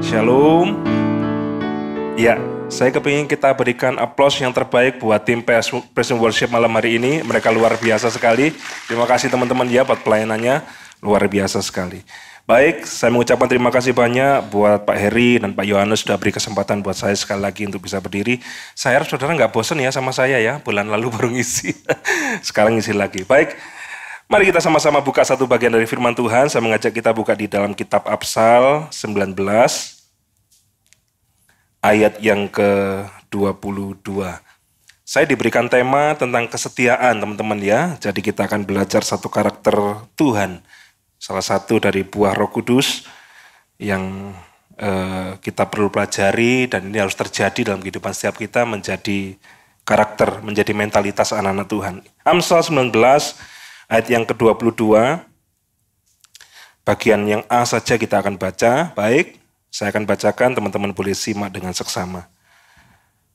Shalom. Ya, saya kepingin kita berikan aplaus yang terbaik buat tim Praise and Worship malam hari ini. Mereka luar biasa sekali. Terima kasih teman-teman ya buat pelayanannya. Luar biasa sekali. Baik, saya mengucapkan terima kasih banyak buat Pak Heri dan Pak Yohanes sudah beri kesempatan buat saya sekali lagi untuk bisa berdiri. Saya harap saudara nggak bosan ya sama saya ya. Bulan lalu baru ngisi. Sekarang ngisi lagi. Baik, mari kita sama-sama buka satu bagian dari firman Tuhan. Saya mengajak kita buka di dalam kitab Amsal 19 ayat yang ke-22. Saya diberikan tema tentang kesetiaan teman-teman ya. Jadi kita akan belajar satu karakter Tuhan. Salah satu dari buah Roh Kudus yang kita perlu pelajari dan ini harus terjadi dalam kehidupan setiap kita menjadi karakter, menjadi mentalitas anak-anak Tuhan. Amsal 19 ayat yang ke-22, bagian yang A saja kita akan baca. Baik, saya akan bacakan, teman-teman boleh simak dengan seksama.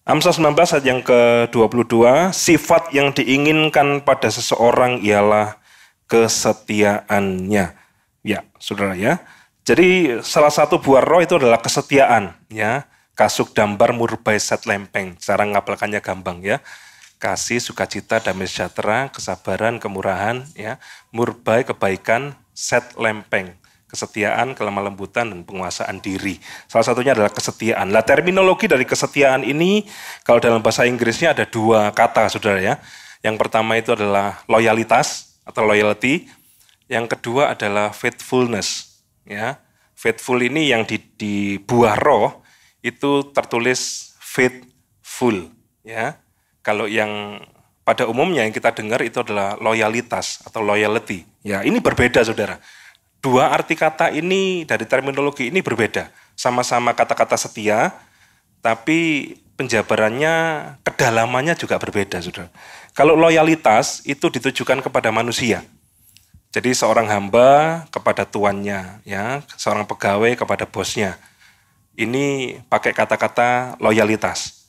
Amsal 19 ayat yang ke-22, sifat yang diinginkan pada seseorang ialah kesetiaannya. Ya, saudara ya. Jadi salah satu buah roh itu adalah kesetiaan. Ya, kasuk dambar murbai set lempeng. Cara ngapalkannya gampang ya. Kasih, sukacita, damai sejahtera, kesabaran, kemurahan, ya, murbai, kebaikan, set lempeng, kesetiaan, kelemah lembutan, dan penguasaan diri. Salah satunya adalah kesetiaan. Nah, terminologi dari kesetiaan ini, kalau dalam bahasa Inggrisnya ada dua kata, saudara ya. Yang pertama itu adalah loyalitas atau loyalty. Yang kedua adalah faithfulness. Ya, faithful ini yang di buah roh itu tertulis faithful. Ya. Kalau yang pada umumnya yang kita dengar itu adalah loyalitas atau loyalty. Ya, ini berbeda saudara. Dua arti kata ini dari terminologi ini berbeda. Sama-sama kata-kata setia, tapi penjabarannya, kedalamannya juga berbeda saudara. Kalau loyalitas itu ditujukan kepada manusia. Jadi seorang hamba kepada tuannya, ya, seorang pegawai kepada bosnya. Ini pakai kata-kata loyalitas.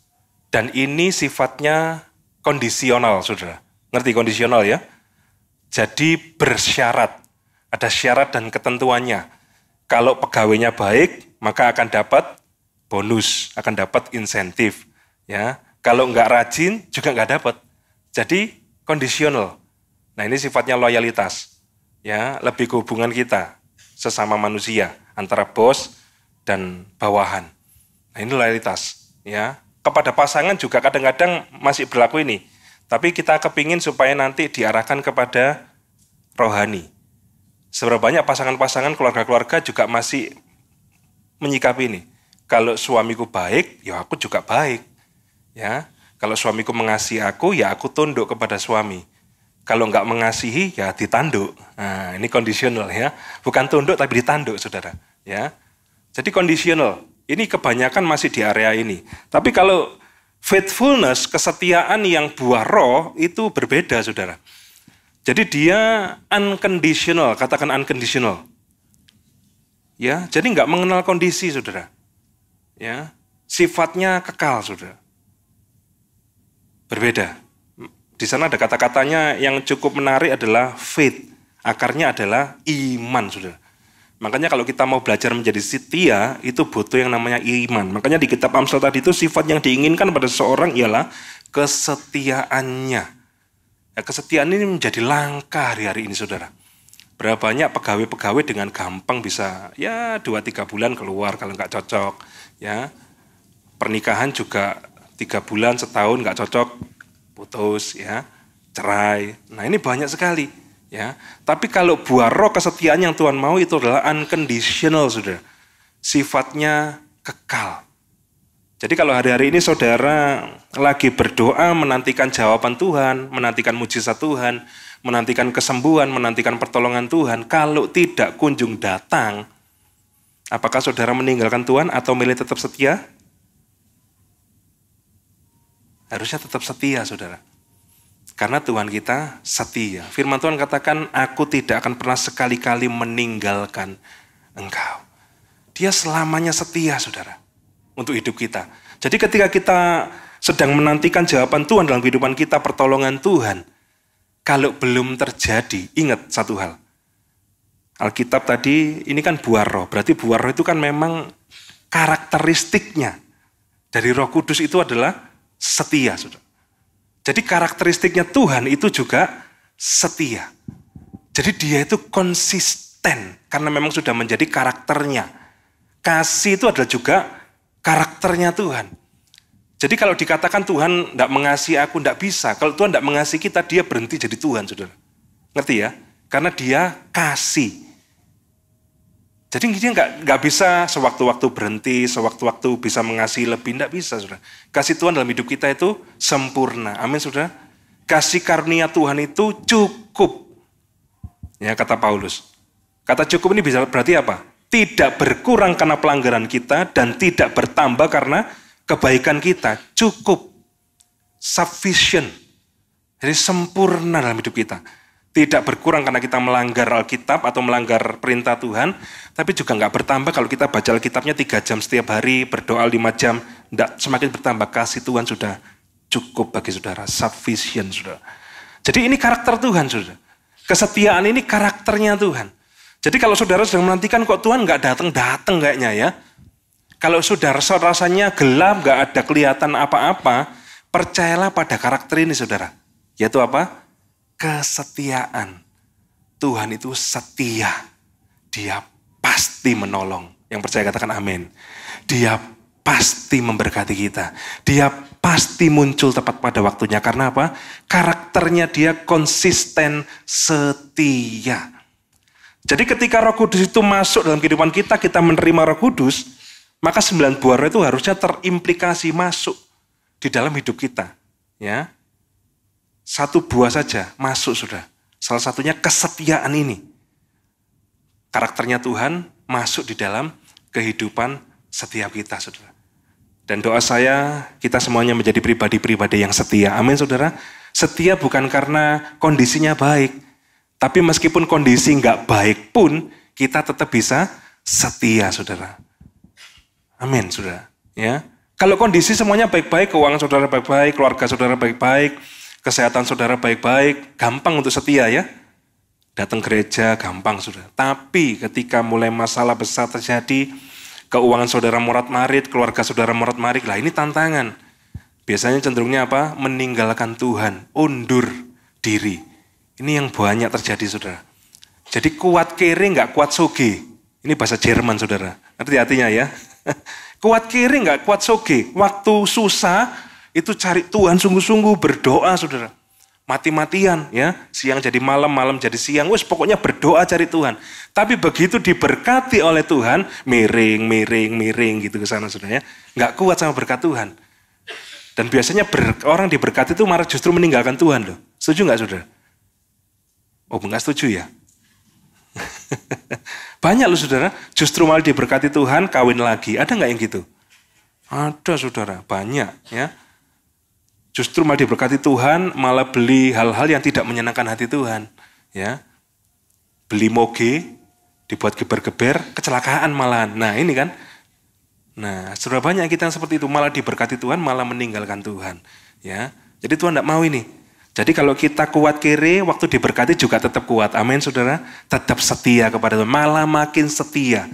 Dan ini sifatnya kondisional, saudara. Ngerti kondisional ya? Jadi bersyarat. Ada syarat dan ketentuannya. Kalau pegawainya baik, maka akan dapat bonus, akan dapat insentif. Ya, kalau nggak rajin, juga nggak dapat. Jadi kondisional. Nah ini sifatnya loyalitas. Ya, lebih ke hubungan kita sesama manusia antara bos dan bawahan. Nah ini loyalitas. Ya. Kepada pasangan juga kadang-kadang masih berlaku ini. Tapi kita kepingin supaya nanti diarahkan kepada rohani. Seberapa banyak pasangan-pasangan, keluarga-keluarga juga masih menyikapi ini. Kalau suamiku baik, ya aku juga baik. Ya, kalau suamiku mengasihi aku, ya aku tunduk kepada suami. Kalau enggak mengasihi, ya ditanduk. Nah, ini kondisional ya. Bukan tunduk tapi ditanduk, saudara. Ya, jadi kondisional. Ini kebanyakan masih di area ini. Tapi kalau faithfulness, kesetiaan yang buah roh, itu berbeda, saudara. Jadi dia unconditional, katakan unconditional. Ya, jadi nggak mengenal kondisi, saudara. Ya, sifatnya kekal, saudara. Berbeda. Di sana ada kata-katanya yang cukup menarik adalah faith. Akarnya adalah iman, saudara. Makanya kalau kita mau belajar menjadi setia, itu butuh yang namanya iman. Makanya di kitab Amsal tadi itu sifat yang diinginkan pada seseorang ialah kesetiaannya. Ya, kesetiaan ini menjadi langka hari-hari ini, saudara. Berapa banyak pegawai-pegawai dengan gampang bisa ya 2-3 bulan keluar kalau nggak cocok. Ya, pernikahan juga 3 bulan, setahun nggak cocok, putus, ya, cerai. Nah ini banyak sekali. Ya, tapi kalau buah roh kesetiaan yang Tuhan mau itu adalah unconditional, saudara. Sifatnya kekal. Jadi kalau hari-hari ini saudara lagi berdoa menantikan jawaban Tuhan, menantikan mujizat Tuhan, menantikan kesembuhan, menantikan pertolongan Tuhan, kalau tidak kunjung datang, apakah saudara meninggalkan Tuhan atau milih tetap setia? Harusnya tetap setia, saudara. Karena Tuhan kita setia. Firman Tuhan katakan, aku tidak akan pernah sekali-kali meninggalkan engkau. Dia selamanya setia, saudara, untuk hidup kita. Jadi ketika kita sedang menantikan jawaban Tuhan dalam kehidupan kita, pertolongan Tuhan, kalau belum terjadi, ingat satu hal. Alkitab tadi, ini kan buah roh. Berarti buah roh itu kan memang karakteristiknya dari Roh Kudus itu adalah setia, saudara. Jadi karakteristiknya Tuhan itu juga setia. Jadi dia itu konsisten karena memang sudah menjadi karakternya. Kasih itu adalah juga karakternya Tuhan. Jadi kalau dikatakan Tuhan tidak mengasihi aku, tidak bisa. Kalau Tuhan tidak mengasihi kita, dia berhenti jadi Tuhan, saudara. Ngerti ya? Karena dia kasih. Jadi dia nggak bisa sewaktu-waktu berhenti, sewaktu-waktu bisa mengasihi lebih, tidak bisa, saudara. Kasih Tuhan dalam hidup kita itu sempurna. Amin, saudara. Kasih karunia Tuhan itu cukup. Ya, kata Paulus. Kata cukup ini bisa berarti apa? Tidak berkurang karena pelanggaran kita dan tidak bertambah karena kebaikan kita. Cukup. Sufficient. Jadi sempurna dalam hidup kita. Tidak berkurang karena kita melanggar Alkitab atau melanggar perintah Tuhan, tapi juga nggak bertambah kalau kita baca Alkitabnya 3 jam setiap hari, berdoa 5 jam, enggak, semakin bertambah. Kasih Tuhan sudah cukup bagi saudara, sufficient, saudara. Jadi ini karakter Tuhan, saudara. Kesetiaan ini karakternya Tuhan. Jadi kalau saudara sedang menantikan kok Tuhan nggak datang kayaknya ya. Kalau saudara rasanya gelap, nggak ada kelihatan apa-apa, percayalah pada karakter ini, saudara. Yaitu apa? Kesetiaan. Tuhan itu setia. Dia pasti menolong. Yang percaya katakan amin. Dia pasti memberkati kita. Dia pasti muncul tepat pada waktunya. Karena apa? Karakternya dia konsisten setia. Jadi ketika Roh Kudus itu masuk dalam kehidupan kita, kita menerima Roh Kudus, maka 9 buah roh itu harusnya terimplikasi masuk di dalam hidup kita. Ya. 1 buah saja masuk, sudah. Salah satunya kesetiaan ini. Karakternya Tuhan masuk di dalam kehidupan setiap kita, saudara. Dan doa saya, kita semuanya menjadi pribadi-pribadi yang setia. Amin, saudara. Setia bukan karena kondisinya baik. Tapi meskipun kondisi nggak baik pun, kita tetap bisa setia, saudara. Amin, saudara. Ya. Kalau kondisi semuanya baik-baik, keuangan saudara baik-baik, keluarga saudara baik-baik, kesehatan saudara baik-baik, gampang untuk setia ya. Datang gereja gampang, saudara. Tapi ketika mulai masalah besar terjadi, keuangan saudara morat-marit, keluarga saudara morat-marit, lah ini tantangan. Biasanya cenderungnya apa? Meninggalkan Tuhan, undur diri. Ini yang banyak terjadi, saudara. Jadi kuat kere nggak kuat soge. Ini bahasa Jerman, saudara. Ngerti artinya ya? Kuat kere nggak kuat soge. Waktu susah, itu cari Tuhan sungguh-sungguh, berdoa, saudara. Mati-matian ya, siang jadi malam, malam jadi siang, wes pokoknya berdoa cari Tuhan. Tapi begitu diberkati oleh Tuhan, miring gitu ke sana, saudara ya. Nggak kuat sama berkat Tuhan. Dan biasanya orang diberkati itu malah justru meninggalkan Tuhan loh. Setuju nggak, saudara? Oh, nggak setuju ya? Banyak loh, saudara, justru malah diberkati Tuhan, kawin lagi. Ada nggak yang gitu? Ada, saudara, banyak ya. Justru malah diberkati Tuhan, malah beli hal-hal yang tidak menyenangkan hati Tuhan. Ya, beli moge, dibuat geber-geber, kecelakaan malahan. Nah ini kan, nah sudah banyak kita yang seperti itu, malah diberkati Tuhan, malah meninggalkan Tuhan. Ya, jadi Tuhan tidak mau ini. Jadi kalau kita kuat kere, waktu diberkati juga tetap kuat. Amin, saudara. Tetap setia kepada Tuhan, malah makin setia.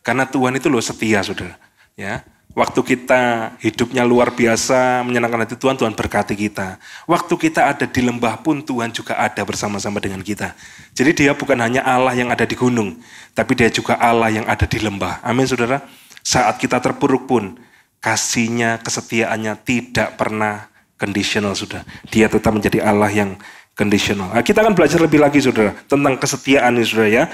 Karena Tuhan itu loh setia, saudara. Ya. Waktu kita hidupnya luar biasa, menyenangkan hati Tuhan, Tuhan berkati kita. Waktu kita ada di lembah pun Tuhan juga ada bersama-sama dengan kita. Jadi dia bukan hanya Allah yang ada di gunung, tapi dia juga Allah yang ada di lembah. Amin, saudara. Saat kita terpuruk pun, kasihnya, kesetiaannya tidak pernah conditional, saudara. Dia tetap menjadi Allah yang conditional. Nah, kita akan belajar lebih lagi, saudara, tentang kesetiaan ini, saudara ya.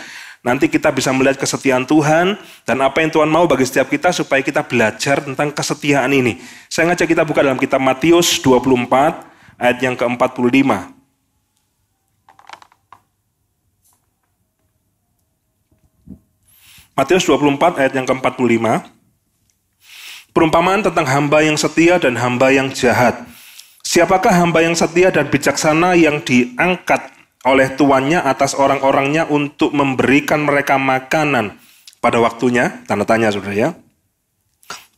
Nanti kita bisa melihat kesetiaan Tuhan dan apa yang Tuhan mau bagi setiap kita supaya kita belajar tentang kesetiaan ini. Saya ngajak kita buka dalam kitab Matius 24 ayat yang ke-45. Matius 24 ayat yang ke-45. Perumpamaan tentang hamba yang setia dan hamba yang jahat. Siapakah hamba yang setia dan bijaksana yang diangkat oleh tuannya atas orang-orangnya untuk memberikan mereka makanan pada waktunya? Tanda tanya, saudara ya.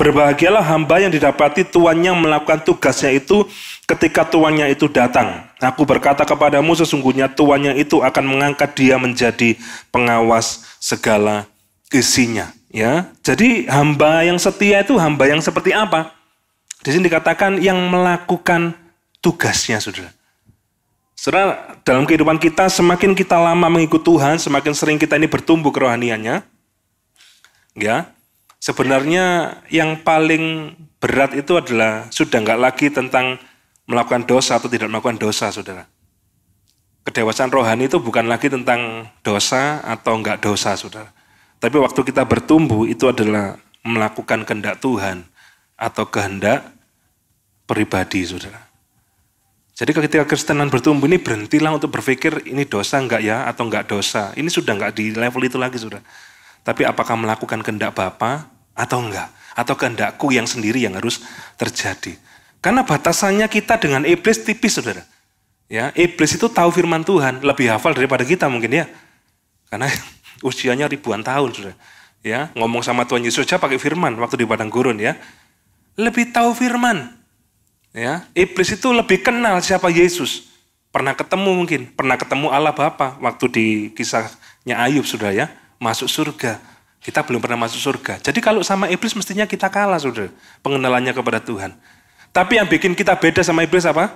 Berbahagialah hamba yang didapati tuannya melakukan tugasnya itu ketika tuannya itu datang. Aku berkata kepadamu, sesungguhnya tuannya itu akan mengangkat dia menjadi pengawas segala isinya. Ya, jadi hamba yang setia itu hamba yang seperti apa? Di sini dikatakan yang melakukan tugasnya, saudara. Saudara, dalam kehidupan kita, semakin kita lama mengikut Tuhan, semakin sering kita ini bertumbuh kerohaniannya. Ya, sebenarnya yang paling berat itu adalah sudah nggak lagi tentang melakukan dosa atau tidak melakukan dosa, saudara. Kedewasaan rohani itu bukan lagi tentang dosa atau nggak dosa, saudara. Tapi waktu kita bertumbuh itu adalah melakukan kehendak Tuhan atau kehendak pribadi, saudara. Jadi ketika Kristenan bertumbuh ini berhentilah untuk berpikir ini dosa enggak ya atau enggak dosa. Ini sudah enggak di level itu lagi, saudara. Tapi apakah melakukan kehendak Bapa atau enggak? Atau kehendakku yang sendiri yang harus terjadi. Karena batasannya kita dengan iblis tipis, saudara. Ya, iblis itu tahu firman Tuhan, lebih hafal daripada kita mungkin ya. Karena usianya ribuan tahun, saudara. Ya, ngomong sama Tuhan Yesus aja pakai firman waktu di padang gurun ya. Lebih tahu firman. Ya, iblis itu lebih kenal siapa Yesus. Pernah ketemu mungkin, pernah ketemu Allah Bapa waktu di kisahnya Ayub, saudara ya, masuk surga. Kita belum pernah masuk surga. Jadi kalau sama iblis mestinya kita kalah, saudara, pengenalannya kepada Tuhan. Tapi yang bikin kita beda sama iblis apa?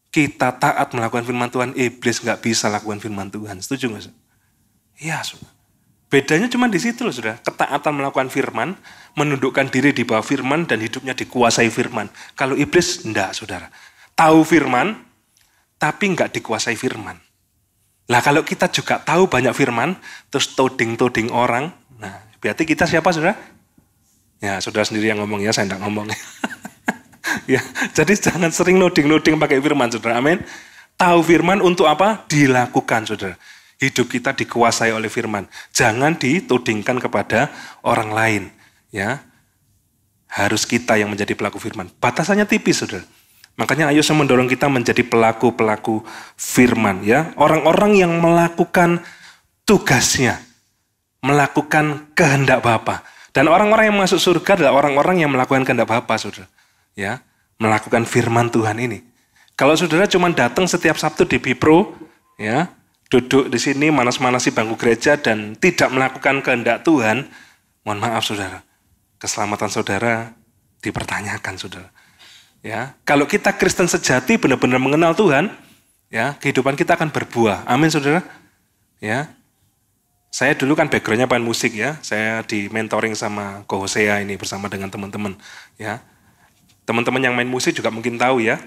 Kita taat melakukan firman Tuhan, iblis nggak bisa lakukan firman Tuhan. Setuju nggak? Iya, saudara. Bedanya cuma di situ loh, saudara. Ketaatan melakukan firman, menundukkan diri di bawah firman dan hidupnya dikuasai firman. Kalau iblis enggak, saudara. Tahu firman, tapi enggak dikuasai firman. Nah kalau kita juga tahu banyak firman, terus toding-toding orang, nah berarti kita siapa, saudara? Ya, saudara sendiri yang ngomong ya, saya enggak ngomong. Ya, jadi jangan sering noding-noding pakai firman, saudara. Amin. Tahu firman untuk apa? Dilakukan, saudara. Hidup kita dikuasai oleh firman. Jangan ditudingkan kepada orang lain. Ya, harus kita yang menjadi pelaku firman. Batasannya tipis, saudara. Makanya ayo saya mendorong kita menjadi pelaku-pelaku firman. Ya, orang-orang yang melakukan tugasnya, melakukan kehendak Bapa. Dan orang-orang yang masuk surga adalah orang-orang yang melakukan kehendak Bapa, saudara. Ya, melakukan firman Tuhan ini. Kalau saudara cuma datang setiap Sabtu di Bipro, ya, duduk di sini manas-manasi bangku gereja dan tidak melakukan kehendak Tuhan, mohon maaf, saudara, keselamatan saudara dipertanyakan, saudara. Ya, kalau kita Kristen sejati benar-benar mengenal Tuhan, ya, kehidupan kita akan berbuah. Amin, saudara. Ya, saya dulu kan backgroundnya pemain musik ya, saya di mentoring sama Ko Hosea ini bersama dengan teman-teman. Ya, teman-teman yang main musik juga mungkin tahu ya.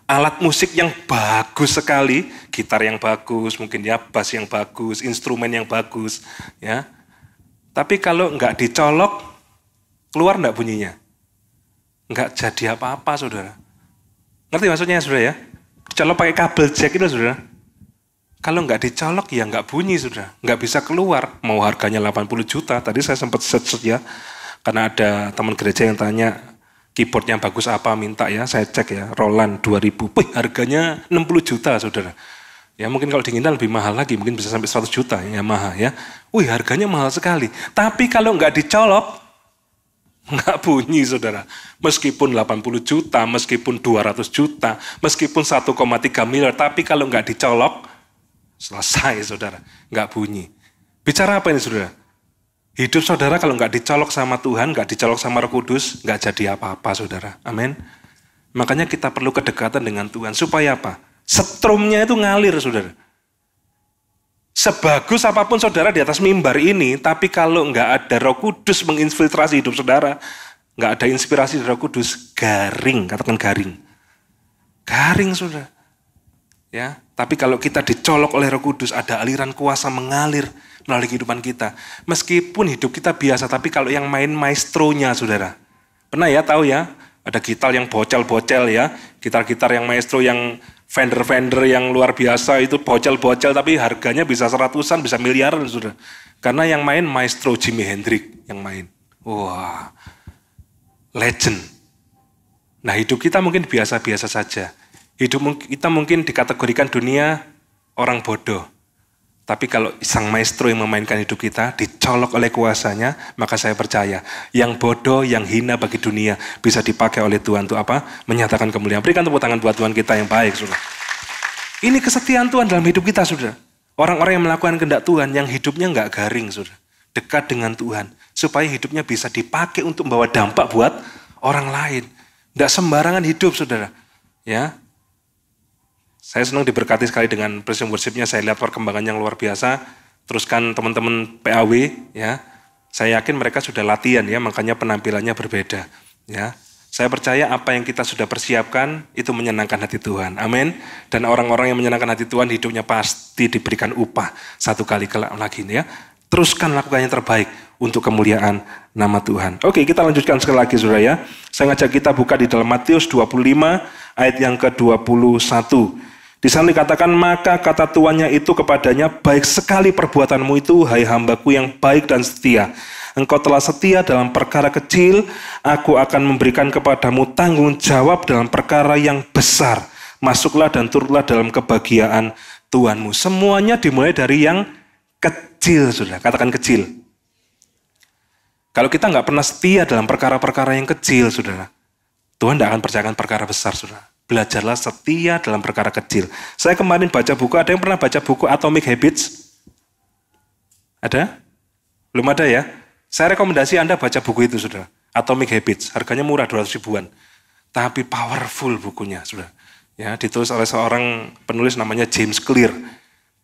Alat musik yang bagus sekali, gitar yang bagus, mungkin ya bass yang bagus, instrumen yang bagus, ya. Tapi kalau nggak dicolok, keluar nggak bunyinya? Nggak jadi apa-apa, saudara. Ngerti maksudnya, saudara ya? Dicolok pakai kabel jack itu, saudara. Kalau nggak dicolok ya nggak bunyi, saudara. Nggak bisa keluar. Mau harganya 80 juta, tadi saya sempat search ya. Karena ada teman gereja yang tanya, keyboardnya bagus apa, minta ya, saya cek ya, Roland 2000, harganya 60 juta, saudara. Ya mungkin kalau diinginkan lebih mahal lagi, mungkin bisa sampai 100 juta ya, Yamaha ya. Harganya mahal sekali. Tapi kalau nggak dicolok, nggak bunyi, saudara. Meskipun 80 juta, meskipun 200 juta, meskipun 1,3 miliar, tapi kalau nggak dicolok, selesai, saudara. Nggak bunyi. Bicara apa ini, saudara? Hidup saudara kalau nggak dicolok sama Tuhan, nggak dicolok sama Roh Kudus, nggak jadi apa-apa, saudara. Amin. Makanya kita perlu kedekatan dengan Tuhan. Supaya apa? Setrumnya itu ngalir, saudara. Sebagus apapun saudara di atas mimbar ini, tapi kalau nggak ada Roh Kudus menginfiltrasi hidup saudara, nggak ada inspirasi dari Roh Kudus, garing, katakan garing. Garing, saudara. Ya, tapi kalau kita dicolok oleh Roh Kudus, ada aliran kuasa mengalir melalui kehidupan kita. Meskipun hidup kita biasa, tapi kalau yang main maestronya, saudara. Pernah ya, tahu ya, ada gitar yang bocel-bocel ya, gitar-gitar yang maestro, yang vendor-vendor yang luar biasa itu bocel-bocel, tapi harganya bisa seratusan, bisa miliaran, saudara. Karena yang main maestro Jimi Hendrix yang main. Wah, legend. Nah hidup kita mungkin biasa-biasa saja. Hidup kita mungkin dikategorikan dunia orang bodoh. Tapi kalau sang maestro yang memainkan hidup kita, dicolok oleh kuasanya, maka saya percaya, yang bodoh, yang hina bagi dunia, bisa dipakai oleh Tuhan untuk apa? Menyatakan kemuliaan. Berikan tepuk tangan buat Tuhan kita yang baik, saudara. Ini kesetiaan Tuhan dalam hidup kita, saudara. Orang-orang yang melakukan kehendak Tuhan, yang hidupnya nggak garing, saudara. dekat dengan Tuhan. Supaya hidupnya bisa dipakai untuk membawa dampak buat orang lain. Tidak sembarangan hidup, saudara. Ya, saya senang diberkati sekali dengan Precision Worship-nya. Saya lihat perkembangan yang luar biasa. Teruskan teman-teman PAW, ya. Saya yakin mereka sudah latihan, ya, makanya penampilannya berbeda. Ya, saya percaya apa yang kita sudah persiapkan itu menyenangkan hati Tuhan. Amin. Dan orang-orang yang menyenangkan hati Tuhan hidupnya pasti diberikan upah satu kali lagi, ya. Teruskan lakukan yang terbaik untuk kemuliaan nama Tuhan. Oke, kita lanjutkan sekali lagi, saudara, ya. Saya ngajak kita buka di dalam Matius 25 ayat yang ke-21. Di sana dikatakan, maka kata tuannya itu kepadanya, baik sekali perbuatanmu itu, hai hambaku yang baik dan setia. Engkau telah setia dalam perkara kecil, aku akan memberikan kepadamu tanggung jawab dalam perkara yang besar. Masuklah dan turutlah dalam kebahagiaan Tuhanmu. Semuanya dimulai dari yang kecil, saudara. Katakan kecil. Kalau kita nggak pernah setia dalam perkara-perkara yang kecil, saudara, Tuhan tidak akan percayakan perkara besar, saudara. Belajarlah setia dalam perkara kecil. Saya kemarin baca buku, ada yang pernah baca buku Atomic Habits? Ada? Belum ada, ya? Saya rekomendasi Anda baca buku itu, saudara. Atomic Habits, harganya murah, 200 ribuan. Tapi powerful bukunya, saudara. Ya, ditulis oleh seorang penulis namanya James Clear.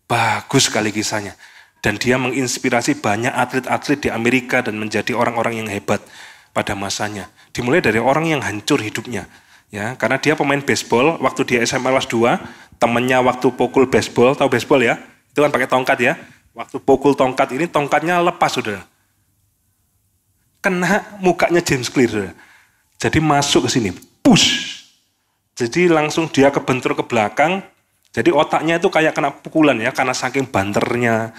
Bagus sekali kisahnya. Dan dia menginspirasi banyak atlet-atlet di Amerika dan menjadi orang-orang yang hebat pada masanya. Dimulai dari orang yang hancur hidupnya. Ya, karena dia pemain baseball, waktu dia SMA kelas 2, temennya waktu pukul baseball, tahu baseball, ya? Itu kan pakai tongkat, ya. Waktu pukul tongkat ini, tongkatnya lepas, saudara. Kena mukanya James Clear, saudara. Jadi masuk ke sini, push. Jadi langsung dia kebentur ke belakang. Jadi otaknya itu kayak kena pukulan, ya, karena saking banternya.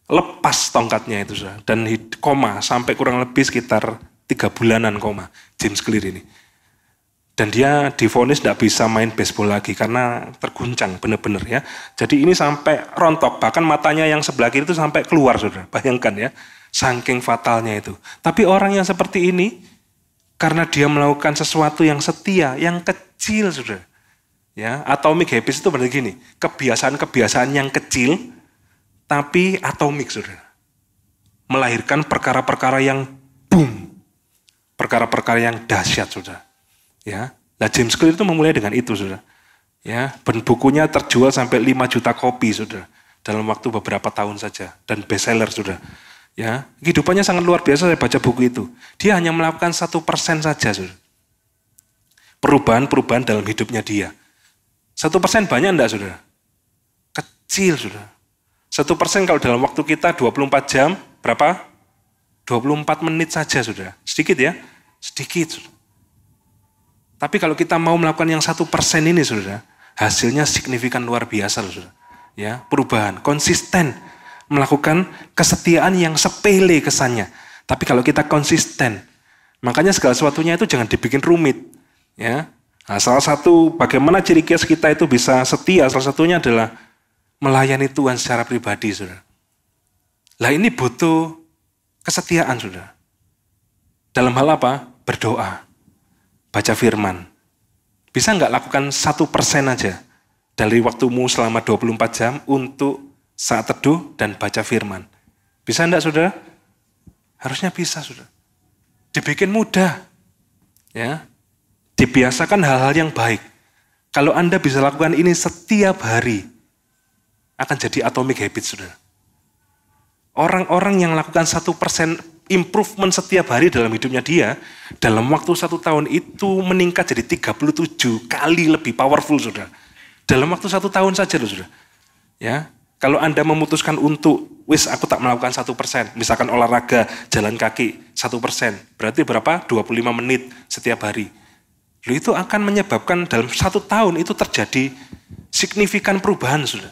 Lepas tongkatnya itu, saudara. Dan koma sampai kurang lebih sekitar 3 bulanan koma James Clear ini. Dan dia divonis tidak bisa main baseball lagi karena terguncang benar-benar, ya. Jadi ini sampai rontok, bahkan matanya yang sebelah kiri itu sampai keluar, saudara. Bayangkan, ya, saking fatalnya itu. Tapi orang yang seperti ini, karena dia melakukan sesuatu yang setia, yang kecil, saudara. Ya, Atomic Habits itu berarti gini, kebiasaan-kebiasaan yang kecil, tapi atomik, saudara. Melahirkan perkara-perkara yang boom, perkara-perkara yang dahsyat, saudara. Ya, nah James Clear itu memulai dengan itu, saudara. Ya, dan bukunya terjual sampai 5 juta kopi, saudara, dalam waktu beberapa tahun saja, dan bestseller, saudara. Ya, kehidupannya sangat luar biasa. Saya baca buku itu. Dia hanya melakukan 1% saja, saudara. Perubahan-perubahan dalam hidupnya dia. 1% banyak enggak, saudara? Kecil, saudara. 1% kalau dalam waktu kita 24 jam, berapa? 24 menit saja, saudara. Sedikit, ya? Sedikit, saudara. Tapi kalau kita mau melakukan yang 1% ini, saudara, hasilnya signifikan luar biasa, saudara. Ya, perubahan, konsisten, melakukan kesetiaan yang sepele kesannya. Tapi kalau kita konsisten, makanya segala sesuatunya itu jangan dibikin rumit. Ya, nah, salah satu bagaimana ciri khas kita itu bisa setia, salah satunya adalah melayani Tuhan secara pribadi, saudara. Lah ini butuh kesetiaan, saudara. Dalam hal apa? Berdoa. Baca firman. Bisa nggak lakukan 1% aja dari waktumu selama 24 jam untuk saat teduh dan baca firman. Bisa enggak, saudara? Harusnya bisa, saudara. Dibikin mudah. Ya. Dibiasakan hal-hal yang baik. Kalau Anda bisa lakukan ini setiap hari, akan jadi atomic habit, saudara. Orang-orang yang lakukan 1% improvement setiap hari dalam hidupnya dia, dalam waktu 1 tahun itu meningkat jadi 37 kali lebih powerful, saudara. Dalam waktu 1 tahun saja, loh, saudara. Ya, kalau Anda memutuskan untuk, aku tak melakukan 1%, misalkan olahraga, jalan kaki 1%, berarti berapa? 25 menit setiap hari. Loh, itu akan menyebabkan dalam 1 tahun itu terjadi signifikan perubahan, saudara.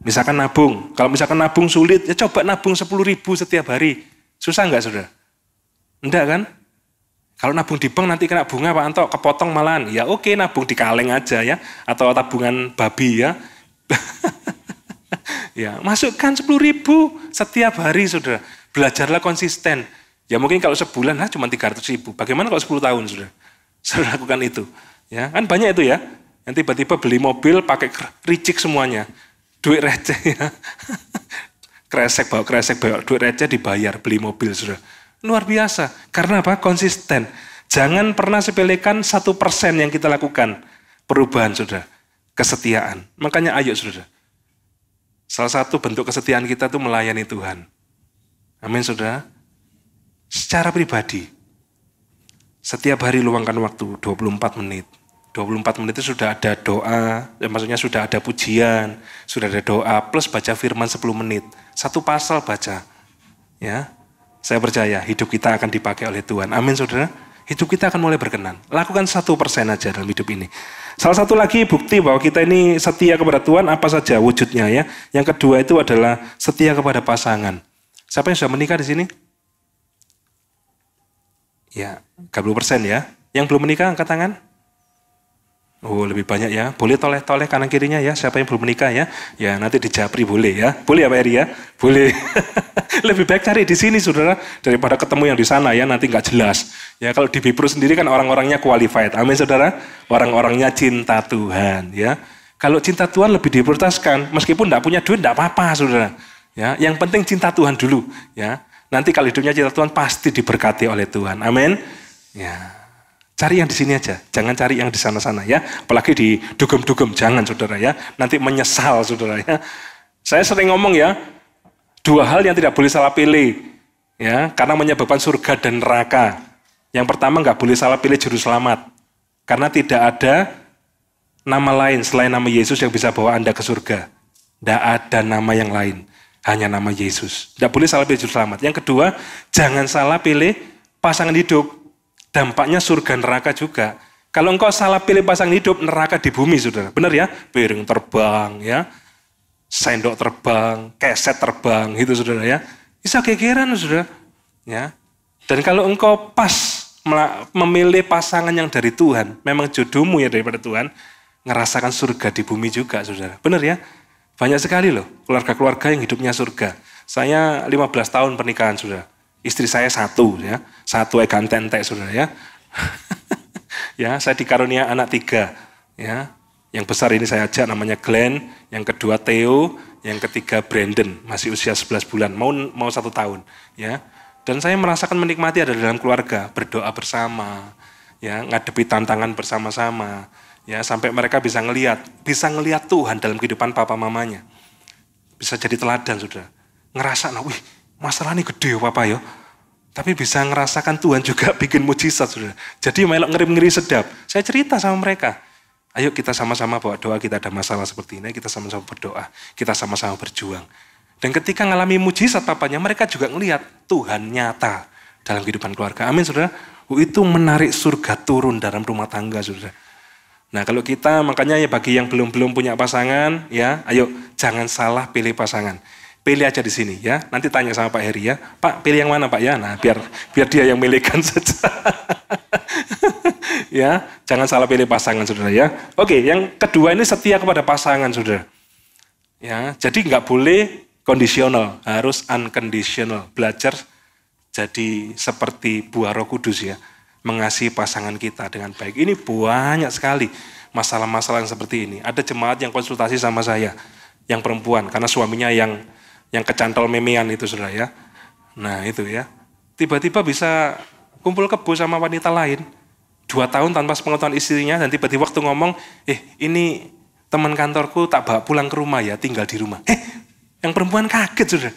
Misalkan nabung, kalau misalkan nabung sulit, ya coba nabung 10.000 setiap hari. Susah enggak, saudara? Enggak, kan? Kalau nabung di bank nanti kena bunga, Pak Anto, kepotong malahan. Ya oke, nabung di kaleng aja, ya. Atau tabungan babi, ya. Ya, masukkan 10.000 setiap hari, saudara. Belajarlah konsisten. Ya mungkin kalau sebulan, cuma 300.000. Bagaimana kalau 10 tahun, saudara? Saudara lakukan itu. Ya, kan banyak itu, ya. Yang tiba-tiba beli mobil pakai ricik semuanya. Duit receh, ya. kresek, bawa duit receh dibayar, beli mobil, saudara. Luar biasa. Karena apa? Konsisten. Jangan pernah sepelekan 1% yang kita lakukan. Perubahan, saudara. Kesetiaan. Makanya ayo, saudara. Salah satu bentuk kesetiaan kita itu melayani Tuhan. Amin, saudara. Secara pribadi, setiap hari luangkan waktu 24 menit. 24 menit itu sudah ada doa, maksudnya sudah ada pujian, sudah ada doa, plus baca firman 10 menit. Satu pasal baca. Ya, saya percaya hidup kita akan dipakai oleh Tuhan. Amin, saudara. Hidup kita akan mulai berkenan. Lakukan 1% aja dalam hidup ini. Salah satu lagi bukti bahwa kita ini setia kepada Tuhan, apa saja wujudnya ya. Yang kedua itu adalah setia kepada pasangan. Siapa yang sudah menikah di sini? Ya, 30% ya. Yang belum menikah angkat tangan. Oh, lebih banyak ya. Boleh toleh-toleh kanan kirinya ya. Siapa yang belum menikah ya? Ya, nanti di Japri boleh ya. Boleh ya Pak Eri ya? Boleh. Lebih baik cari di sini saudara daripada ketemu yang di sana ya. Nanti nggak jelas. Ya, kalau di Bipro sendiri kan orang-orangnya qualified. Amin saudara. Orang-orangnya cinta Tuhan ya. Kalau cinta Tuhan lebih diprioritaskan. Meskipun nggak punya duit nggak apa-apa saudara. Ya, yang penting cinta Tuhan dulu ya. Nanti kalau hidupnya cinta Tuhan pasti diberkati oleh Tuhan. Amin. Ya. Cari yang di sini aja, jangan cari yang di sana-sana ya. Apalagi di dugem-dugem, jangan saudara ya. Nanti menyesal saudara ya. Saya sering ngomong ya, 2 hal yang tidak boleh salah pilih. Ya, karena menyebabkan surga dan neraka. Yang pertama nggak boleh salah pilih juru selamat. Karena tidak ada nama lain selain nama Yesus yang bisa bawa Anda ke surga. Tidak ada nama yang lain, hanya nama Yesus. Tidak boleh salah pilih juru selamat. Yang kedua, jangan salah pilih pasangan hidup. Dampaknya surga neraka juga. Kalau engkau salah pilih pasangan hidup, neraka di bumi, saudara. Benar ya? Piring terbang, ya, sendok terbang, keset terbang, gitu saudara ya. Bisa gegeran, saudara. Ya. Dan kalau engkau pas memilih pasangan yang dari Tuhan, memang jodohmu ya daripada Tuhan, ngerasakan surga di bumi juga, saudara. Benar ya? Banyak sekali loh keluarga-keluarga yang hidupnya surga. Saya 15 tahun pernikahan, saudara. Istri saya 1 ya, 1 egan tentek saudara ya. Ya, saya dikarunia anak 3 ya. Yang besar ini saya ajak namanya Glenn, yang kedua Theo, yang ketiga Brandon, masih usia 11 bulan, mau 1 tahun ya. Dan saya merasakan menikmati ada dalam keluarga, berdoa bersama, ya, ngadepi tantangan bersama-sama, ya, sampai mereka bisa ngelihat Tuhan dalam kehidupan papa mamanya. Bisa jadi teladan saudara. Ngerasa, wih, masalah ini gede Papa ya. Tapi bisa ngerasakan Tuhan juga bikin mujizat saudara. Jadi melok ngeri-ngeri sedap. Saya cerita sama mereka. Ayo kita sama-sama bawa doa, kita ada masalah seperti ini, kita sama-sama berdoa. Kita sama-sama berjuang. Dan ketika ngalami mujizat papanya, mereka juga ngelihat Tuhan nyata dalam kehidupan keluarga. Amin saudara. Itu menarik surga turun dalam rumah tangga saudara. Nah kalau kita, makanya ya bagi yang belum punya pasangan, ya ayo jangan salah pilih pasangan. Pilih aja di sini ya. Nanti tanya sama Pak Heri ya. Pak, pilih yang mana Pak ya? Nah, biar dia yang milihkan saja. Ya, jangan salah pilih pasangan saudara ya. Oke, yang kedua ini setia kepada pasangan saudara. Ya, jadi nggak boleh kondisional, harus unconditional. Belajar jadi seperti buah Roh Kudus ya, mengasihi pasangan kita dengan baik. Ini banyak sekali masalah-masalah yang seperti ini. Ada jemaat yang konsultasi sama saya, yang perempuan, karena suaminya yang kecantol memean itu saudara ya. Nah itu ya, tiba-tiba bisa kumpul kebo sama wanita lain, 2 tahun tanpa sepengetahuan istrinya, dan tiba-tiba waktu ngomong, ini teman kantorku tak bawa pulang ke rumah ya, tinggal di rumah. Yang perempuan kaget saudara,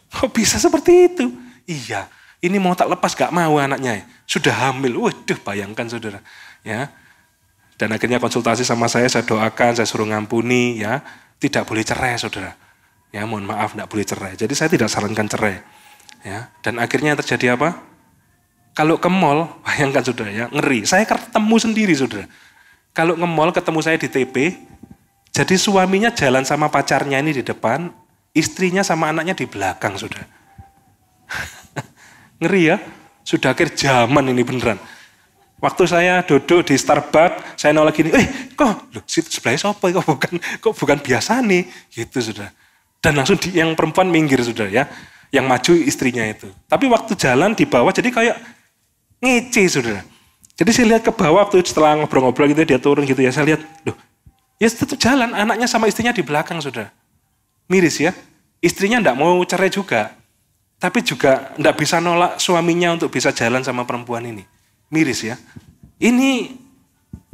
kok bisa seperti itu? Iya, ini mau tak lepas gak mau anaknya, sudah hamil, waduh bayangkan saudara. Ya. Dan akhirnya konsultasi sama saya doakan, saya suruh ngampuni ya, tidak boleh cerai saudara. Ya mohon maaf, tidak boleh cerai. Jadi saya tidak sarankan cerai. Ya, dan akhirnya yang terjadi apa? Kalau ke mall, bayangkan saudara ya, ngeri. Saya ketemu sendiri saudara. Kalau ke mall ketemu saya di TP, jadi suaminya jalan sama pacarnya ini di depan, istrinya sama anaknya di belakang saudara. Ngeri ya, sudah akhir zaman ini beneran. Waktu saya duduk di Starbucks, saya nolak gini, kok sebelahnya siapa? Kok bukan biasa nih, gitu saudara. Dan langsung yang perempuan minggir saudara ya, yang maju istrinya itu. Tapi waktu jalan di bawah jadi kayak ngece saudara. Jadi saya lihat ke bawah waktu setelah ngobrol-ngobrol gitu dia turun gitu ya, saya lihat, ya tetap jalan, anaknya sama istrinya di belakang saudara. Miris ya. Istrinya enggak mau cerai juga. Tapi juga enggak bisa nolak suaminya untuk bisa jalan sama perempuan ini. Miris ya. Ini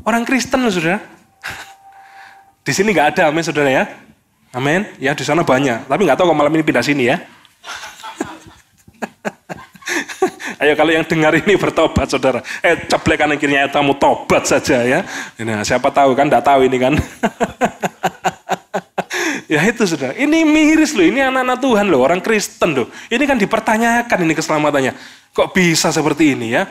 orang Kristen loh saudara. Di sini enggak ada, amin saudara ya. Amin. Ya di sana banyak. Tapi enggak tahu kok malam ini pindah sini ya. Ayo kalau yang dengar ini bertobat saudara. Ceplek kanan kirinya kamu tobat saja ya. Nah, siapa tahu kan, enggak tahu ini kan. Ya itu saudara, ini miris loh, ini anak-anak Tuhan loh, orang Kristen loh. Ini kan dipertanyakan ini keselamatannya. Kok bisa seperti ini ya?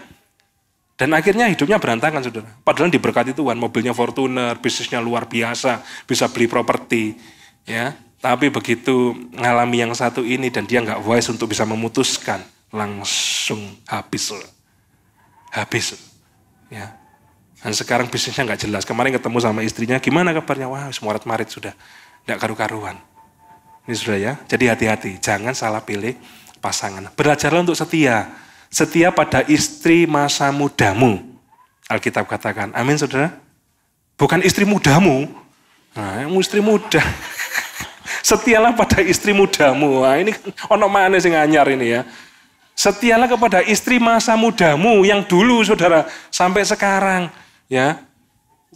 Dan akhirnya hidupnya berantakan saudara. Padahal diberkati Tuhan, mobilnya Fortuner, bisnisnya luar biasa, bisa beli properti. Ya, tapi begitu ngalami yang satu ini dan dia nggak wise untuk bisa memutuskan, langsung habis loh. Habis. Ya. Dan sekarang bisnisnya nggak jelas. Kemarin ketemu sama istrinya, gimana kabarnya? Wah, semarat-marit sudah. Tidak karu-karuan. Ini sudah ya. Jadi hati-hati. Jangan salah pilih pasangan. Belajarlah untuk setia. Setia pada istri masa mudamu. Alkitab katakan. Amin saudara. Bukan istri mudamu. Nah, istri muda. Setialah pada istri mudamu. Nah, ini ono mana sing anyar ini ya. Setialah kepada istri masa mudamu yang dulu saudara. Sampai sekarang. Ya.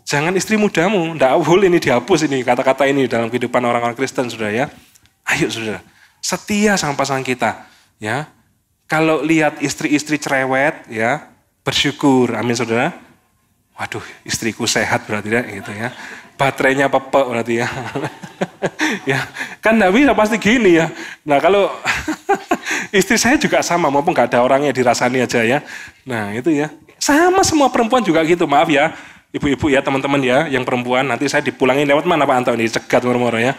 Jangan istri mudamu, tidak boleh ini dihapus ini kata-kata ini dalam kehidupan orang-orang Kristen sudah ya. Ayo saudara, setia sama pasangan kita ya. Kalau lihat istri-istri cerewet ya, bersyukur, amin saudara. Waduh, istriku sehat berarti ya gitu ya. Baterainya pepek berarti ya. Ya, kan tidak bisa pasti gini ya. Nah kalau istri saya juga sama, maupun nggak ada orangnya dirasani aja ya. Nah itu ya, sama semua perempuan juga gitu, maaf ya. Ibu-ibu ya teman-teman ya, yang perempuan nanti saya dipulangin lewat mana Pak Anto ini, cegat moro-moro ya.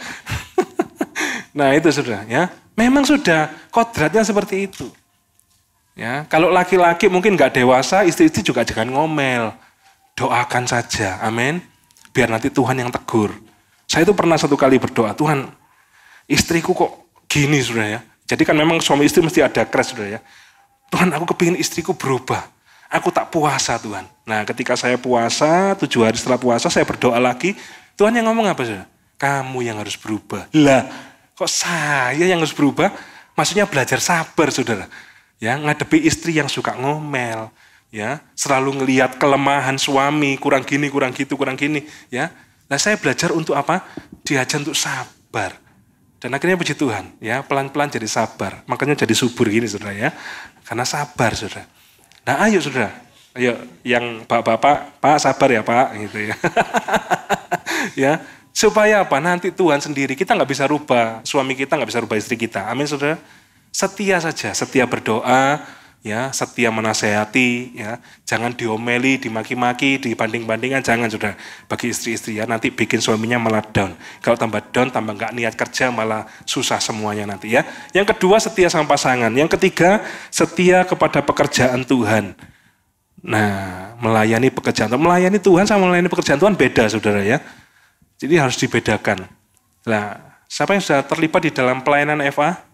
Nah itu sudah ya, memang sudah kodratnya seperti itu. Ya, kalau laki-laki mungkin nggak dewasa, istri-istri juga jangan ngomel, doakan saja, amin. Biar nanti Tuhan yang tegur. Saya itu pernah satu kali berdoa, Tuhan, istriku kok gini sudah ya. Jadi kan memang suami istri mesti ada crash sudah ya. Tuhan, aku kepingin istriku berubah. Aku tak puasa Tuhan. Nah ketika saya puasa, 7 hari setelah puasa saya berdoa lagi. Tuhan yang ngomong apa saudara? Kamu yang harus berubah. Lah kok saya yang harus berubah? Maksudnya belajar sabar saudara. Ya, ngadepi istri yang suka ngomel. Ya, selalu ngelihat kelemahan suami, kurang gini, kurang gitu, kurang gini. Ya, nah saya belajar untuk apa? Diajar untuk sabar. Dan akhirnya puji Tuhan. Ya, pelan-pelan jadi sabar. Makanya jadi subur gini saudara ya. Karena sabar saudara. Nah ayo saudara, ayo yang bapak-bapak, Pak sabar ya Pak, gitu ya. Ya, supaya apa? Nanti Tuhan sendiri, kita nggak bisa rubah, suami kita nggak bisa rubah istri kita. Amin saudara. Setia saja, setia berdoa, ya, setia menasehati, ya, jangan diomeli, dimaki-maki, dibanding-bandingkan, jangan saudara. Bagi istri-istri ya, nanti bikin suaminya malah down. Kalau tambah down, tambah nggak niat kerja, malah susah semuanya nanti ya. Yang kedua, setia sama pasangan. Yang ketiga, setia kepada pekerjaan Tuhan. Nah, melayani pekerjaan Tuhan. Melayani Tuhan sama melayani pekerjaan Tuhan beda saudara ya. Jadi harus dibedakan. Nah, siapa yang sudah terlibat di dalam pelayanan FA?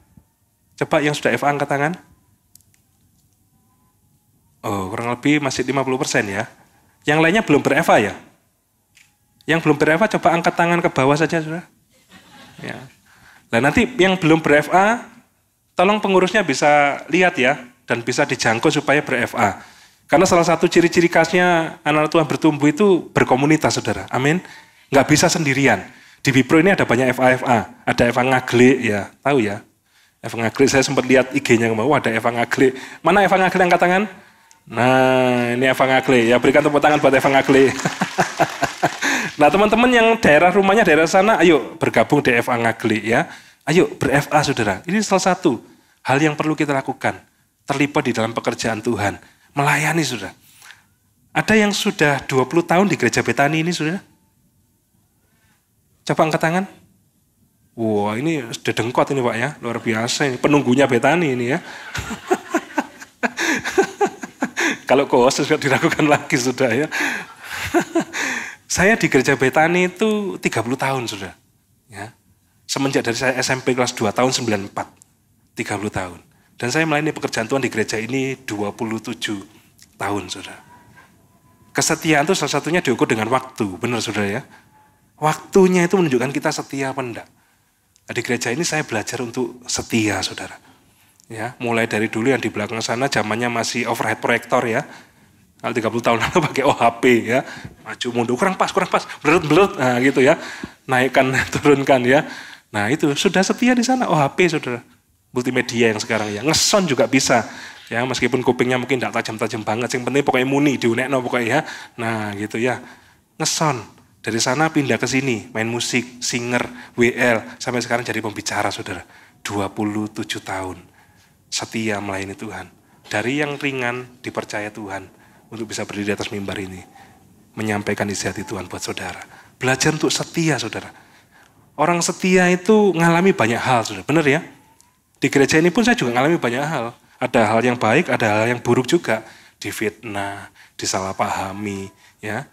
Coba yang sudah FA angkat tangan. Oh, kurang lebih masih 50% ya. Yang lainnya belum ber-FA ya? Yang belum ber-FA coba angkat tangan ke bawah saja sudah. Ya. Nah nanti yang belum ber-FA, tolong pengurusnya bisa lihat ya, dan bisa dijangkau supaya ber-FA. Karena salah satu ciri-ciri khasnya anak-anak Tuhan bertumbuh itu berkomunitas saudara. Amin. Nggak bisa sendirian. Di Bipro ini ada banyak FA-FA. Ada FA Ngagle, ya tahu ya. FA Ngagle, saya sempat lihat IG-nya kemarin, ada FA Ngagle. Mana FA Ngagle angkat tangan? Nah, ini Eva Ngagle. Ya, berikan tepuk tangan buat Eva Ngagle. Nah, teman-teman yang daerah rumahnya daerah sana, ayo bergabung di Eva Ngagle ya. Ayo ber-FA saudara. Ini salah satu hal yang perlu kita lakukan. Terlibat di dalam pekerjaan Tuhan. Melayani saudara. Ada yang sudah 20 tahun di gereja Betani ini saudara? Coba angkat tangan. Wah, ini sudah dengkot ini Pak ya. Luar biasa ini. Penunggunya Betani ini ya. Kalau khusus diragukan lagi sudah ya. Saya di gereja Betani itu 30 tahun sudah. Ya. Semenjak dari saya SMP kelas 2 tahun 94. 30 tahun. Dan saya melayani pekerjaan Tuhan di gereja ini 27 tahun sudah. Kesetiaan itu salah satunya diukur dengan waktu. Benar saudara ya. Waktunya itu menunjukkan kita setia apa enggak. Nah, di gereja ini saya belajar untuk setia, saudara. Ya, mulai dari dulu yang di belakang sana zamannya masih overhead proyektor ya. Kalau 30 tahun lalu pakai OHP ya. Maju mundur, kurang pas, belut, nah gitu ya. Naikkan, turunkan ya. Nah itu, sudah setia di sana OHP saudara. Multimedia yang sekarang ya. Ngeson juga bisa. Ya, meskipun kupingnya mungkin tidak tajam-tajam banget. Yang penting pokoknya muni, diunekno pokoknya ya. Nah gitu ya. Ngeson. Dari sana pindah ke sini, main musik, singer, WL. Sampai sekarang jadi pembicara saudara. 27 tahun. Setia melayani Tuhan. Dari yang ringan dipercaya Tuhan untuk bisa berdiri di atas mimbar ini. Menyampaikan isi hati Tuhan buat saudara. Belajar untuk setia saudara. Orang setia itu ngalami banyak hal saudara. Benar ya? Di gereja ini pun saya juga ngalami banyak hal. Ada hal yang baik, ada hal yang buruk juga. Difitnah, disalahpahami, ya,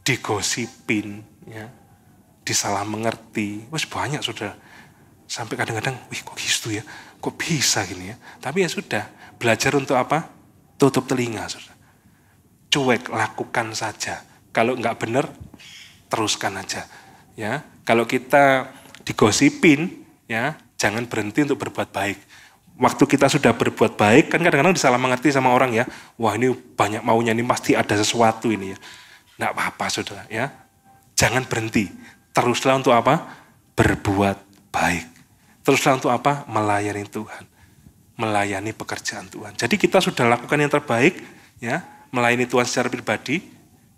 digosipin, ya, disalah mengerti. Wes banyak saudara. Sampai kadang-kadang, wih kok gitu ya, kok bisa gini ya. Tapi ya sudah, belajar untuk apa? Tutup telinga saudara. Cuek, lakukan saja. Kalau enggak benar, teruskan aja. Ya, kalau kita digosipin, ya, jangan berhenti untuk berbuat baik. Waktu kita sudah berbuat baik, kan kadang-kadang disalah mengerti sama orang ya. Wah ini banyak maunya, ini pasti ada sesuatu ini ya. Nggak apa-apa saudara ya. Jangan berhenti. Teruslah untuk apa? Berbuat baik. Teruslah untuk apa? Melayani Tuhan. Melayani pekerjaan Tuhan. Jadi kita sudah lakukan yang terbaik, ya, melayani Tuhan secara pribadi,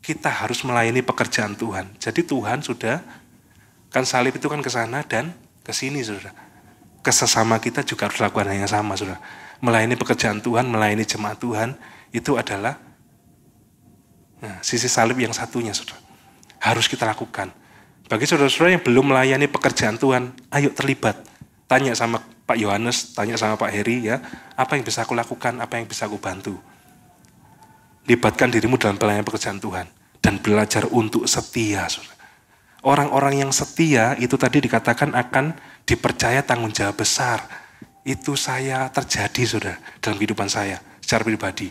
kita harus melayani pekerjaan Tuhan. Jadi Tuhan sudah, kan salib itu kan ke sana dan ke sini saudara. Kesesama kita juga harus lakukan hal yang sama saudara. Melayani pekerjaan Tuhan, melayani jemaat Tuhan, itu adalah sisi salib yang satunya saudara. Harus kita lakukan. Bagi saudara-saudara yang belum melayani pekerjaan Tuhan, ayo terlibat. Tanya sama Pak Yohanes, tanya sama Pak Heri ya, apa yang bisa aku lakukan, apa yang bisa aku bantu. Libatkan dirimu dalam pelayanan pekerjaan Tuhan. Dan belajar untuk setia. Saudara. Orang-orang yang setia itu tadi dikatakan akan dipercaya tanggung jawab besar. Itu saya terjadi saudara dalam kehidupan saya secara pribadi.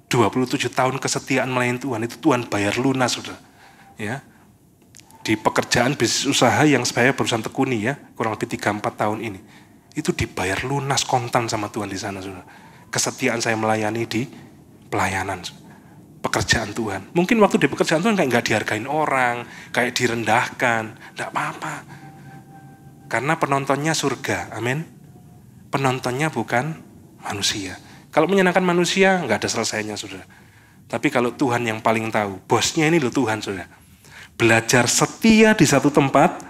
27 tahun kesetiaan melayani Tuhan, itu Tuhan bayar lunas saudara. Ya. Di pekerjaan bisnis usaha yang saya barusan tekuni ya, kurang lebih 3-4 tahun ini. Itu dibayar lunas kontan sama Tuhan di sana saudara. Kesetiaan saya melayani di pelayanan. Pekerjaan Tuhan. Mungkin waktu di pekerjaan Tuhan kayak nggak dihargain orang, kayak direndahkan. Nggak apa-apa. Karena penontonnya surga, amin. Penontonnya bukan manusia. Kalau menyenangkan manusia, nggak ada selesainya saudara. Tapi kalau Tuhan yang paling tahu, bosnya ini loh Tuhan saudara. Belajar setia di satu tempat,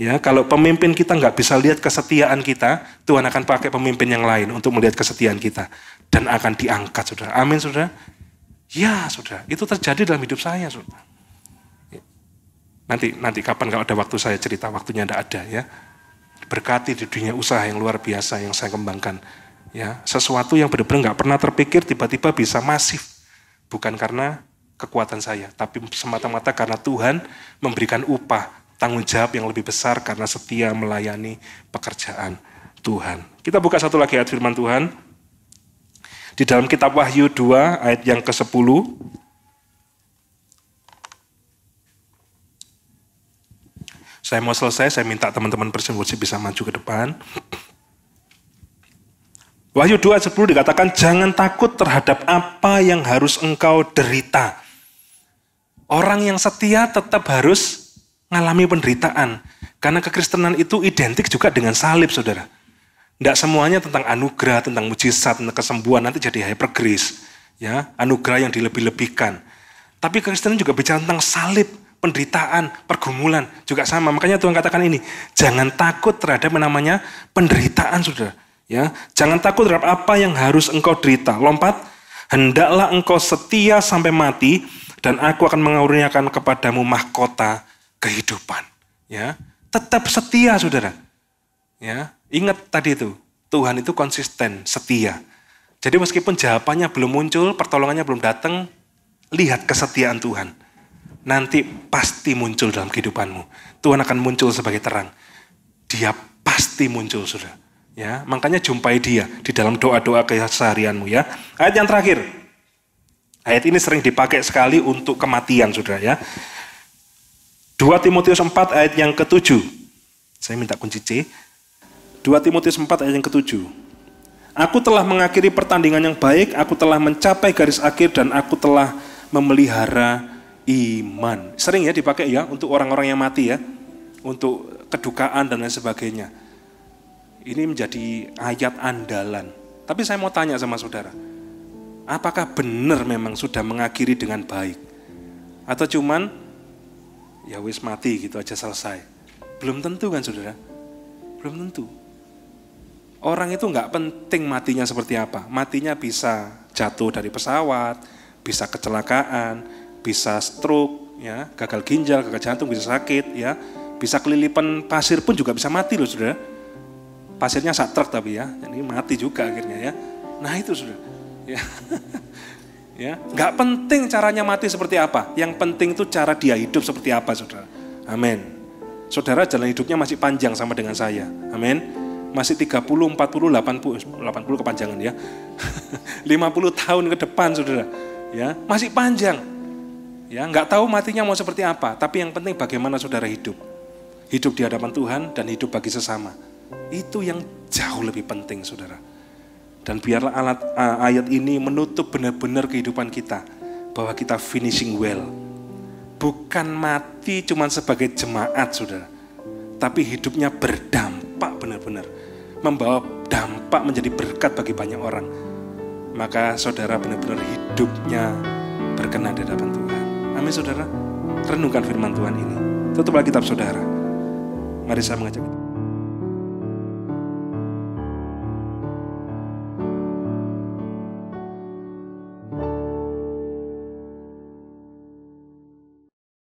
ya. Kalau pemimpin kita nggak bisa lihat kesetiaan kita, Tuhan akan pakai pemimpin yang lain untuk melihat kesetiaan kita dan akan diangkat, saudara. Amin, saudara. Ya, saudara. Itu terjadi dalam hidup saya, saudara. Nanti kapan kalau ada waktu saya cerita, waktunya tidak ada, ya. Berkati di dunia usaha yang luar biasa yang saya kembangkan, ya. Sesuatu yang benar-benar nggak pernah terpikir tiba-tiba bisa masif, bukan karena kekuatan saya, tapi semata-mata karena Tuhan memberikan upah, tanggung jawab yang lebih besar karena setia melayani pekerjaan Tuhan. Kita buka satu lagi ayat firman Tuhan. Di dalam kitab Wahyu 2 ayat yang ke-10. Saya mau selesai, saya minta teman-teman Presiden Worship bisa maju ke depan. Wahyu 2 ayat 10 dikatakan, jangan takut terhadap apa yang harus engkau derita. Orang yang setia tetap harus mengalami penderitaan. Karena kekristenan itu identik juga dengan salib, saudara. Tidak semuanya tentang anugerah, tentang mujizat, tentang kesembuhan, nanti jadi hyper grace. Ya, anugerah yang dilebih-lebihkan. Tapi kekristenan juga bicara tentang salib, penderitaan, pergumulan. Juga sama, makanya Tuhan katakan ini, jangan takut terhadap namanya penderitaan, saudara. Ya, jangan takut terhadap apa yang harus engkau derita. Lompat, hendaklah engkau setia sampai mati, dan aku akan mengaruniakan kepadamu mahkota kehidupan. Ya, tetap setia, saudara. Ya, ingat tadi itu, Tuhan itu konsisten, setia. Jadi meskipun jawabannya belum muncul, pertolongannya belum datang, lihat kesetiaan Tuhan. Nanti pasti muncul dalam kehidupanmu. Tuhan akan muncul sebagai terang. Dia pasti muncul, saudara. Ya, makanya jumpai dia di dalam doa-doa keseharianmu ya. Ayat yang terakhir. Ayat ini sering dipakai sekali untuk kematian, saudara ya. 2 Timotius 4 ayat yang ke-7. Saya minta kunci C. 2 Timotius 4 ayat yang ke-7. Aku telah mengakhiri pertandingan yang baik, aku telah mencapai garis akhir, dan aku telah memelihara iman. Sering ya dipakai ya untuk orang-orang yang mati ya. Untuk kedukaan dan lain sebagainya. Ini menjadi ayat andalan. Tapi saya mau tanya sama saudara. Apakah benar memang sudah mengakhiri dengan baik? Atau cuman ya wis mati gitu aja selesai? Belum tentu kan saudara? Belum tentu. Orang itu nggak penting matinya seperti apa. Matinya bisa jatuh dari pesawat, bisa kecelakaan, bisa stroke, ya, gagal ginjal, gagal jantung, bisa sakit, ya, bisa kelilipan pasir pun juga bisa mati loh saudara. Pasirnya sak truk tapi ya, jadi mati juga akhirnya ya. Nah itu saudara. Ya. Ya, nggak penting caranya mati seperti apa. Yang penting itu cara dia hidup seperti apa, saudara. Amin. Saudara jalan hidupnya masih panjang sama dengan saya. Amin. Masih 30, 40, 80 kepanjangan ya. 50 tahun ke depan, saudara. Ya, masih panjang. Ya, nggak tahu matinya mau seperti apa. Tapi yang penting bagaimana saudara hidup. Hidup di hadapan Tuhan dan hidup bagi sesama. Itu yang jauh lebih penting, saudara. Dan biarlah ayat ini menutup benar-benar kehidupan kita. Bahwa kita finishing well. Bukan mati cuma sebagai jemaat, saudara. Tapi hidupnya berdampak benar-benar. Membawa dampak menjadi berkat bagi banyak orang. Maka saudara benar-benar hidupnya berkenan di hadapan Tuhan. Amin saudara. Renungkan firman Tuhan ini. Tutuplah kitab saudara. Mari saya mengajak kita.